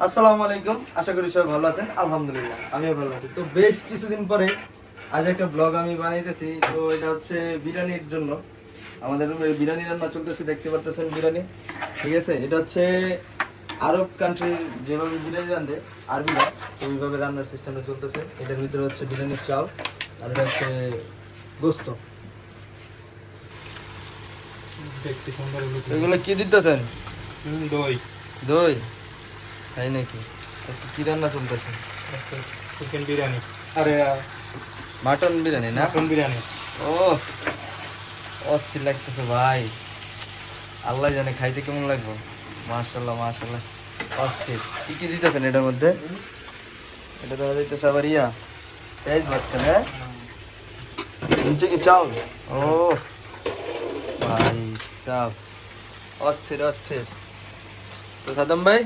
আসসালামু আলাইকুম, আশা করি সবাই ভালো আছেন। আলহামদুলিল্লাহ আমিও ভালো আছি। তো বেশ কিছুদিন পরে আজ একটা ব্লগ আমি বানাইতেছি। তো এটা হচ্ছে বিরিয়ানির জন্য। আমাদের রুমে বিরিয়ানি রান্না চলতেছে, দেখতে পারতেছেন বিরিয়ানি। ঠিক আছে, এটা হচ্ছে আরব কান্ট্রির যেভাবে বিরিয়ানি রান্ধে আরবিরা, তো ওইভাবে রান্নার সিস্টেমটা চলতেছে। এটার ভিতরে হচ্ছে বিরিয়ানির চাল আর এটা হচ্ছে গোস্ত। এগুলো কি দিতেছেন? দই দই, তাই নাকি? আজকে কি রান্না চলতেছে? চিকেন বিরিয়ানি, আরে মাটন বিরিয়ানি না? মটন বিরিয়ানি। ও অস্থির লাগতেছে ভাই, আল্লাহ জানে খাইতে কেমন লাগবে। মাশাল্লাহ মাশাল্লাহ, অস্থির। কি কি দিতেছেন এটার মধ্যে? এটা দেখা যাইতেছে আবার পেঁয়াজ ভাজছেন, হ্যাঁ? নিচে কি চাউল? ও ভাই সাব, অস্থির অস্থির। তো সাদম ভাই,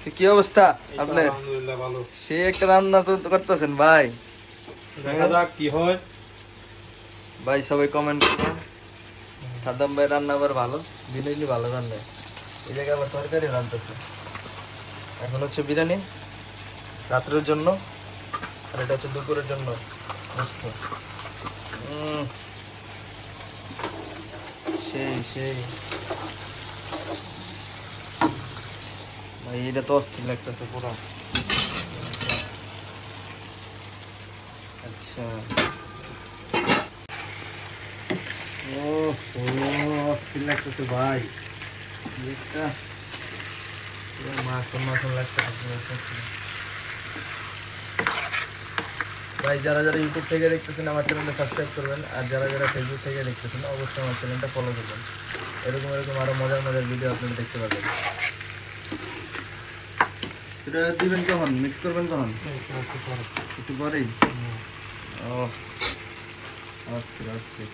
তো কি অবস্থা আপনার? আলহামদুলিল্লাহ ভালো। সে একটা রান্না তো করতেছেন ভাই। দেখা যাক কি হয়। ভাই সবাই কমেন্ট করবেন। সাদ্দাম ভাই রান্না আবার ভালো, বিরিয়ানি ভালো রান্না। এই জায়গায় আবার তরকারি রান্নতেছে। এখন হচ্ছে বিরিয়ানি রাত্রের জন্য, আর এটা হচ্ছে দুপুরের জন্য গোস্ত। সেই সেই ভাই, এটা তো অস্থির লাগতেছে পুরো। আচ্ছা, ও অস্থির লাগতেছে ভাই, এটা পুরো মাখন মাখন লাগতেছে ভাই। যারা যারা ইউটিউব থেকে দেখতেছেন আমার চ্যানেলটা সাবস্ক্রাইব করবেন, আর যারা যারা ফেসবুক থেকে দেখতেছেন অবশ্যই আমার চ্যানেলটা ফলো করবেন। এরকম এরকম আরো মজার মজার ভিডিও আপনারা দেখতে পাবেন। এটা দিবেন কখন? মিক্স করবেন কখন? একটু পরেই। ও অস্থির অস্থির।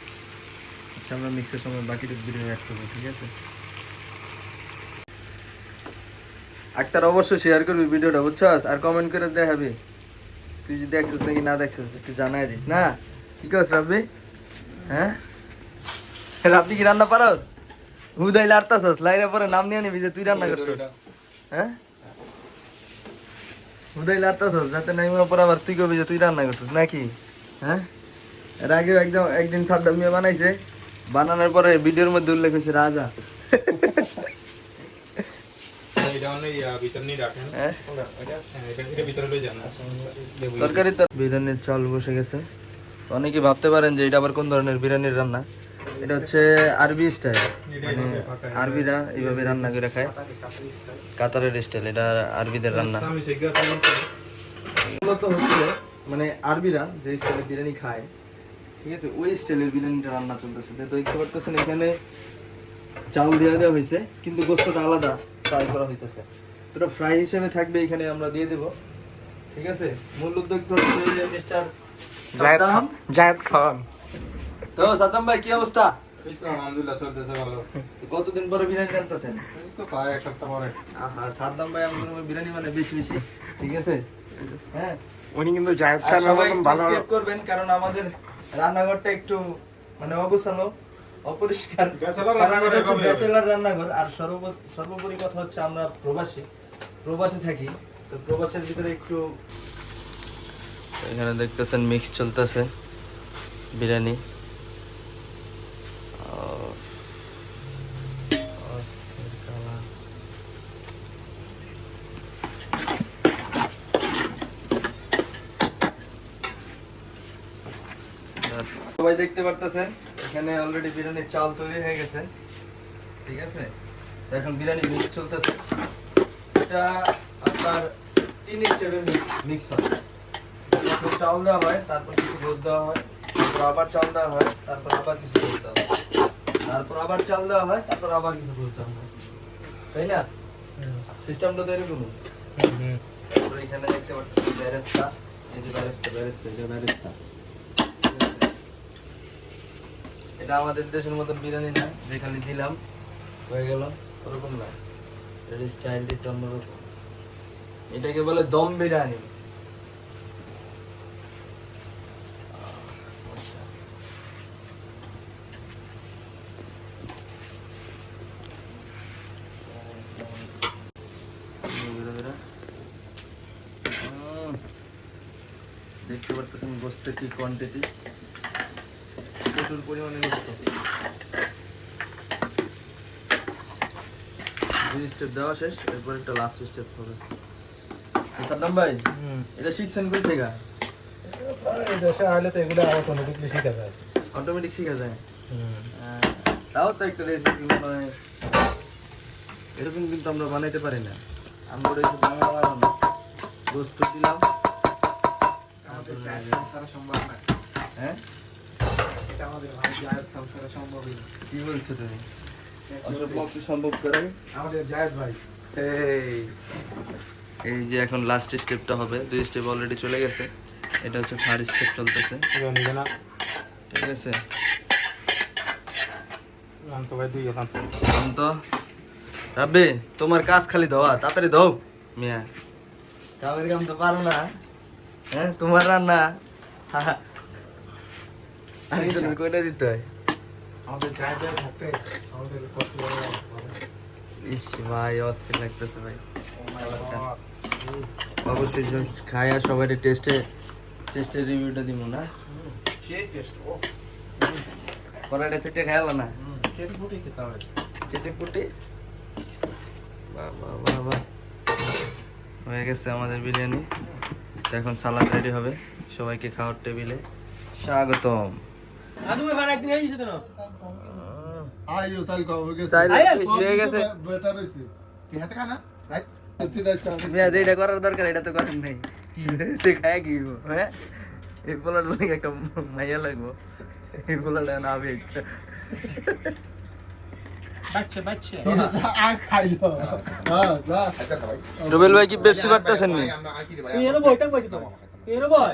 আচ্ছা, আমরা মিক্সের সময় বাকিটুকু ভিডিও অ্যাড করবো, ঠিক আছে? আক্তার অবশ্যই শেয়ার করবি ভিডিওটা, বুঝছস? আর কমেন্ট করে দেখাবি তুই যদি দেখছিস নাকি না দেখছিস, একটু জানাই দিস না। কি করছ রাব্বি? হ্যাঁ, রাব্বি কি রান্না পারস? হুদাই লাড়তাছস, লাইরা পরে নাম নিয়ে নিবি যে তুই রান্না করছস। হ্যাঁ, হুদাই লাড়তাছস যাতে নাইমা পর আবার তুই কবি যে তুই রান্না করছস নাকি? হ্যাঁ, এর আগে একদিন সাদ্দাম মিয়া বানাইছে, বানানোর পরে ভিডিওর মধ্যে উল্লেখ হয়েছে রাজা। তরকারি তো বিরিয়ানির চাল বসে গেছে। অনেকে ভাবতে পারেন যে এটা আবার কোন ধরনের বিরিয়ানির রান্না। এটা হচ্ছে আরবি স্টাইল, মানে আরবিরা এইভাবে রান্না করে খায়, কাতারের স্টাইল। এটা আরবিদের রান্না। মূলত হচ্ছে মানে আরবিরা যে স্টাইলে বিরিয়ানি খায়, ঠিক আছে, ওই স্টাইলের বিরিয়ানিটা রান্না চলতেছে। তো দেখতে পারতেছেন এখানে চাউল দেওয়া হয়েছে, কিন্তু গোস্তটা আলাদা ফ্রাই করা হইতেছে। তো এটা ফ্রাই হিসেবে থাকবে, এখানে আমরা দিয়ে দেব, ঠিক আছে? মূল উদ্যোক্তা হচ্ছে মিস্টার জায়েদ খান। তো সাদ্দাম ভাই, কি অবস্থা? আলহামদুলিল্লাহ চলতেছে ভালো। তো কতদিন পরে বিরিয়ানি রান্নতেছেন? এই তো প্রায় এক সপ্তাহ পরে। আহা, সাদ্দাম ভাই আমাদের রুমে বিরিয়ানি মানে বেশি বেশি, ঠিক আছে? হ্যাঁ, উনি কিন্তু জায়েদ আর খান সবাই মতন ভালো। সাবস্ক্রাইব করবেন, কারণ আমাদের রান্নাঘরটা একটু মানে অগোছালো, অপরিষ্কার। ব্যাচেলর কারণ রান্নাঘর এটা হচ্ছে এভাবে। ব্যাচেলর রান্নাঘর। আর সর্বোপরি কথা হচ্ছে আমরা প্রবাসী থাকি, তো প্রবাসের ভিতরে একটু। এখানে দেখতেছেন মিক্স চলতেছে বিরিয়ানি। সবাই দেখতে পারতেছেন এখানে অলরেডি বিরিয়ানির চাল তৈরি হয়ে গেছে, ঠিক আছে? তো এখন বিরিয়ানি মিক্স চলতেছে। এটা আপনার 3 স্টেপের মিক্স হয়। প্রথম চাল দেওয়া হয়, তারপর কিছু গোস্ত দেওয়া হয়, তারপর আবার চাল দেওয়া হয়, তারপর আবার কিছু গোস্ত দেওয়া হয়, তারপর আবার চাল দেওয়া হয়, তারপর আবার কিছু গোস্ত দেওয়া হয়, তাই না? সিস্টেমটা তো এরকমই। তারপরে এখানে দেখতে পাচ্ছেন বেরেস্তা, এই যে বেরেস্তা। এটা আমাদের দেশের মতন বিরিয়ানি না যে খালি দিলাম হয়ে গেল, ওরকম না। এর স্টাইলটা একটু অন্যরকম। এটাকে বলে দম বিরিয়ানি। দেখতে পারতেছেন গোস্তের কি কোয়ান্টিটি, প্রচুর পরিমাণে গোস্ত। 2 স্টেপ দেওয়া শেষ, এরপর একটা লাস্ট স্টেপ হবে। সাদ্দাম ভাই, এটা শিখছেন কই থেকে? এই দেশে আইলে তো এগুলো অটোমেটিকলি শিখা যায়। অটোমেটিক শিখা যায়। তাও তো একটা রেসিপি মনে হয় এরকম কিন্তু আমরা বানাইতে পারি না। আমরা ওটা একটু বাংলা বানানো, গোস্ত দিলাম, আমাদের জায়েদ সংসারে সম্ভব না। হ্যাঁ এটা আমাদের ভাই জায়েদ সংসারে সম্ভবই না। কি বলছো তুমি? অসম্ভব কি সম্ভব করে? আমাদের জায়েদ ভাই এই যে এখন লাস্ট স্টেপটা হবে, 2 স্টেপ অলরেডি চলে গেছে, এটা হচ্ছে 3rd স্টেপ চলতেছে। নিবে না ঠিক আছে, আমি তো ভাই দুই গেলাম। এখন তো রাব্বি তোমার কাজ খালি ধোয়া, তাড়াতাড়ি ধোও মিয়া, কামের কাম তো পারো না। হ্যাঁ তোমার রান্না আরেকজনের কইটা দিতে হয়। আমাদের জায়েদের হাতে আমাদের কত বড় ইস ভাই অস্থির লাগতেছে ভাই। অবশ্যই খায়া সবাই টেস্টের রিভিউটা দিব না। সেই টেস্ট ও পরাটা চেটে খাইলা না, কেটে ফুটে খেতে হবে। চেটে পুটে বাহ বাহ বাহ বাহ, হয়ে গেছে আমাদের বিরিয়ানি। তো এখন সালাদ রেডি হবে, সবাইকে খাওয়ার টেবিলে স্বাগতম। আইও সাইল কবে গেছে সাইল বেশি হয়ে গেছে। বেটার হইছে কি হাতে খানা রাইট মিয়া যেটা করার দরকার এটা তো করেন নাই, তুই খায় কি গো? হ্যাঁ এই পোলার লাগে একটা মাইয়া লাগবো, এই পোলাটা না আবে বাচ্চা বাচ্চা আ খাইলো হ্যাঁ যা রুবেল ভাই কি বেশি পারতেছেন নি? তুই এনে বইটা কইছিস তো তুই এনে বই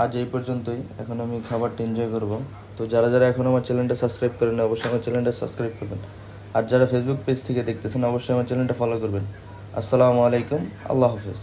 আজ এই পর্যন্তই, এখন আমি খাবারটা এনজয় করব। তো যারা যারা এখন আমার চ্যানেলটা সাবস্ক্রাইব করেন না, অবশ্যই আমার চ্যানেলটা সাবস্ক্রাইব করবেন। আর যারা ফেসবুক পেজ থেকে দেখতেছেন অবশ্যই আমার চ্যানেলটা ফলো করবেন। আসসালামু আলাইকুম, আল্লাহ হাফেজ।